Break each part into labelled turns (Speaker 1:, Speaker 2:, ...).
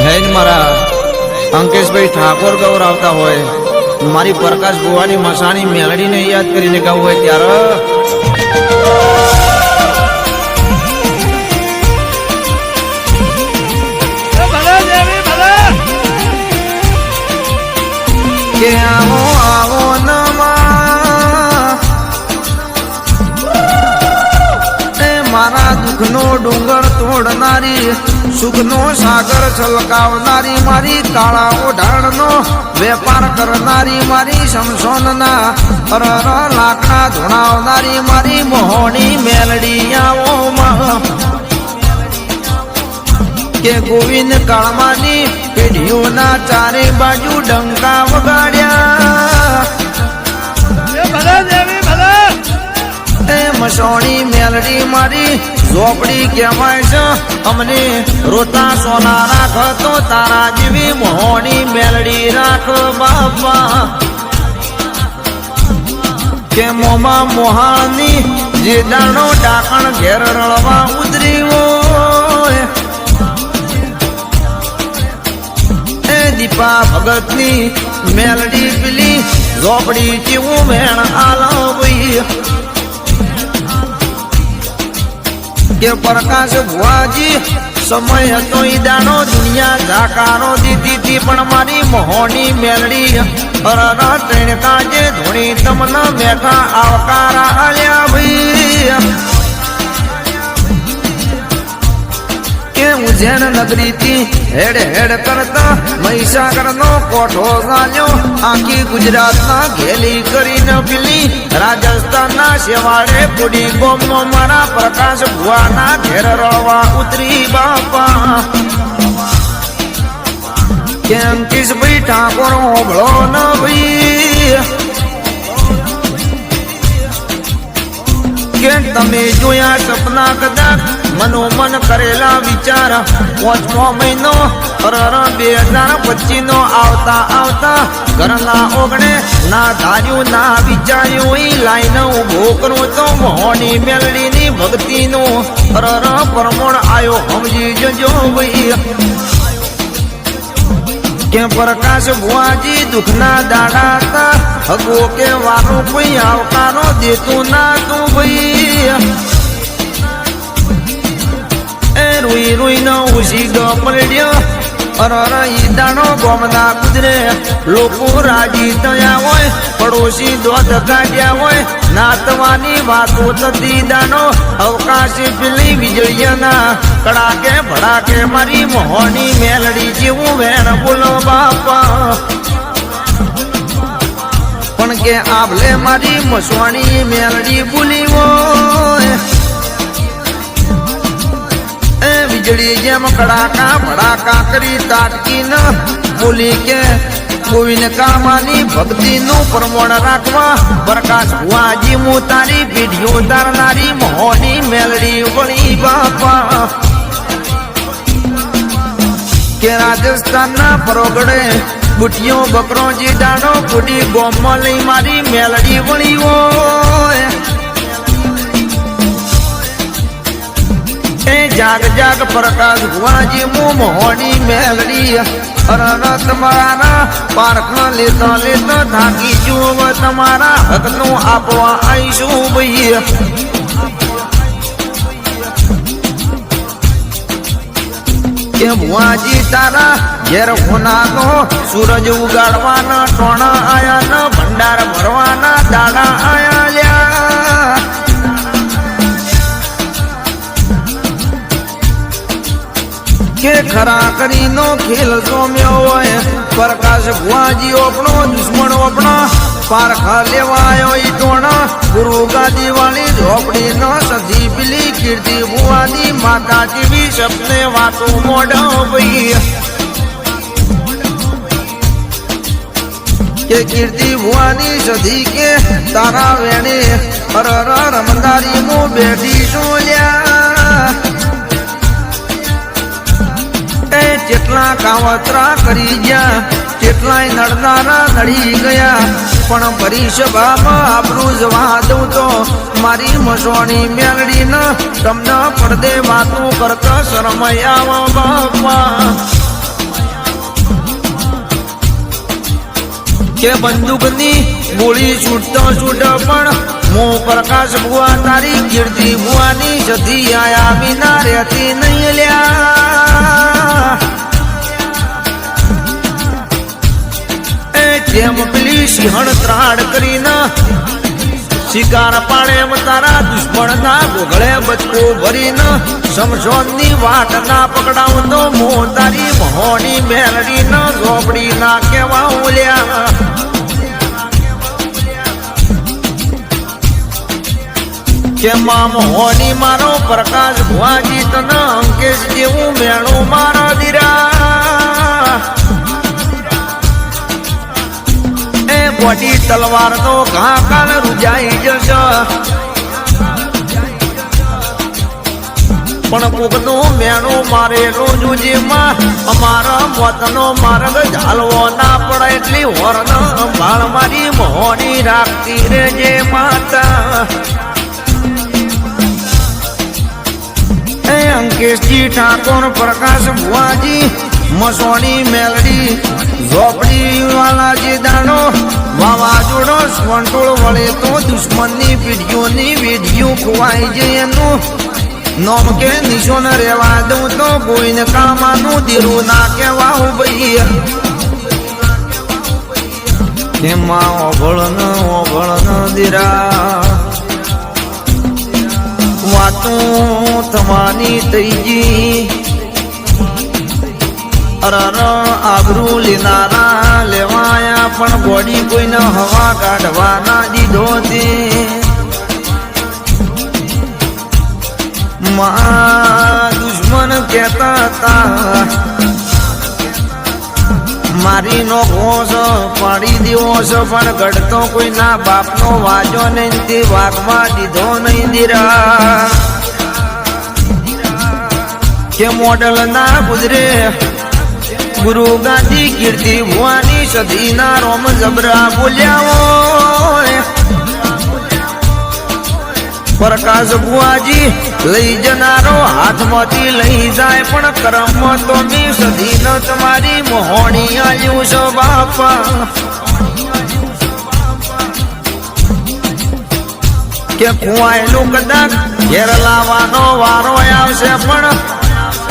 Speaker 1: જૈન મારા અંકેશભાઈ ઠાકોર ગૌરાવતા હોય, મારી પ્રકાશ ભુવાની મસાણી મેલડીને યાદ કરીને ગાવું હોય ત્યારે કે આવો આવો મારા દુઃખનો ડુંગર તોડનારી, સુખનો સાગર છલકાવનારી, મારી કાળા ઓઢાણનો વેપાર કરનારી, મારી શમશોનના અરર લાકડા ધોણાવનારી, મારી મોહણી મેલડી આવો કે ગોવિંદ કાળમાની પેઢીઓના ચારે બાજુ ડંકા વગાડ્યા. મસોણી મેલડી મારી ઝોપડી કહેવાય છે, અમને રોતા સોના રાખ તો તારા જેવી મોહણી મેલડી રાખ બાપા. કે મોમાં મોહાળની જે દાણો ડાકણ ઘેર રળવા ઉતરી હોય, એ દીપા ભગતની મેલડી પેલી ઝોપડી કેવું વેણ આલવી. કે પ્રકાશ ભુવાજી સમય હતો ઈ દાણો દુનિયા ઝાકારો દીધી, પણ મારી મોહની મેલડી અરર ત્રણ કાજે ધોણી તમને મેઠા આવકારા આલ્યા ભાઈ. કે ઉજ્જૈન નગરીથી હેડ હેડ કરતા મહીસાગર નો કોઠો ચાલ્યો, આખી ગુજરાતના ઘેલી કરીને પેલી રાજસ્થાનના શેવાડે પુડી ગોમમાં મારા પ્રકાશ ભુવાના ઘેર રળવા ઉતરી બાપા. કે અંકિશભાઈ ઠાકોર હોબળો ન ભાઈ, કે તમે જોયા સપના કદાચ મનોમન કરેલા વિચાર, 5મો મહિનો 2025 નો આવતા આવતા ઘરના ઓગણે ના ધાર્યું ના વિચાર્યું, ઈ લાઈન ઉભો કરું તો મોહની મેલડીની ભક્તિનું પરમોણ આયો સમજી જજો ભાઈ. કે પ્રકાશ ભુવાજી દુઃખના દાડા હતા, હગો કે વારું કોઈ આવકારો દેતું ના તું ભાઈ. એ રૂઈ રૂઈ ન ઉસી ગ પડ્યો અરર ઈ દાણો ગોમના કુદરે, લોકો રાજી થયા હોય, પડોશી દોધ કાઢ્યા હોય, નાતવાની વાતો થતી દાણો અવકાશી પેલી વીજળીના કડાકે ભડાકે મારી મોહની મેલડી જેવું વેણ બોલો બાપા. પણ કે આભલે મારી મસવાણી મેલડી બોલી હોય, વીજળી જેમ કડાકા ભડાકા કરી તાટકી ન બોલી. કે ગોવિંદ કામાની ભક્તિનું પ્રમાણ રાખવા પ્રકાશ ભુવાજી હું તારી પીઢીઓ તારનારી મોહની મેલડી વળી બાપા. કે રાજસ્થાનના પરોગડે બુટિયો બકરો જે દાડો ફૂટી ગોમમાં લઈ મારી મેલડી વળી હોય. એ જાગ જાગ પ્રકાશ ભુવાજી હું મોહની મેલડી અરર તમારા પારખ લેતા લેતા થાકી જુઓ, તમારા હકનું આપવા આવીશું ભાઈ. કે ભુવાજી તારા ઘેર હોનાનો સૂરજ ઉગાડવાના ટોણા આયા ન ભંડાર ભરવાના દાડા આયા લ્યા. કે ખરા કરીનો ખેલ સોમ્યો હોય, પ્રકાશ ભુવાજી આપણો દુશ્મન આપણો પારખા લેવાયો ઈ ટોણા, ગુરુ ગાદી વાળી ઝોપડી ન સધી પેલી કીર્તિ ભુવાની માતા જેવી સપને વાતો મોઢો ભાઈ. કે કીર્તિ ભુવાની સધી કે તારા વેણે અરર રમદારી મો બેઠી સોલ્યા. જેટલા કાવતરા કરી ગયા, કેટલાય નડનારા નડી ગયા, પણ પરિસભામાં આપણું જવા દઉં તો મારી મસોણી મેલડી ન તમને પડદે વાતો કરતા શરમય આવો બાપા. કે બંદૂકની ગોળી છૂટતો છૂટ પણ મો પ્રકાશ ભુવા તારી કીર્તિ ભુવાની સધી આયા વિના રહેતી નહીં લ્યા એ જેમ પેલી સિંહણ ત્રાડ કરીને શિકાર પાડે તારા દુશ્મન ના ગોગળે બચકો ભરીને સમસોની વાટ ના પકડાવતો મો તારી મહોની મેલડી ન ઝોપડી ના કેવા ઓલ્યા કે માં મહોની મારો પ્રકાશ ભુવાજી તને અંકેશ જેવું મેળું મારા દીરા એ બોડી તલવાર નો ઘા કાલ રૂજાઈ જશે પણ કોકનો મેણો મારેલો જોજેમાં અમારા મોતનો માર્ગ ઝાલવો ના પડે એટલી હોર્ન ભાળ મારી મોહની રાખતી રેજે માતા એ અંકેશજી ઠાકોર પ્રકાશ ભુવાજી મસોની મેલડી ઝોપડી વાલા જે દાણો વાવાઝોડો સ્વંટોળ વળે તો દુશ્મનની પીઢીઓની વેઢીઓ ખોવાઈ જાય એનું નોમ કે નિશોન રેવા દઉં તો કોઈને કામાનું દીરું ના કેવા ભાઈ એમાં ઓભળ ન દીરા વાતું તમારી તૈજી અરર આબરૂ લેનારા લેવાયા પણ બોડી કોઈને હવા કાઢવા ના દીધો તે દુશ્મન કહેતા હતા મારી નો ઘોષ પાડી દેવો છે પણ ગઢતો કોઈના બાપનો વાજો નહીં તે વાઘમાં દીધો નહીં દીરા કે મોડલ ના ગુજરે ગુરુ ગાંધી કીર્તિ ભુવાની સધી ના રોમ જબરા બોલ્યા પ્રકાશ ભુવાજી લઈ જનારો હાથમાંથી લઈ જાય પણ કરમ તો મી સધી ન તમારી મોહણી આલ્યું છે બાપા કે ખુવાયેલું કદાચ ઘેર લાવવાનો વારો આવશે પણ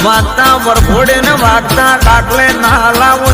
Speaker 1: વાગતા વરઘોડે ને વાગતા કાટલે ના લાવો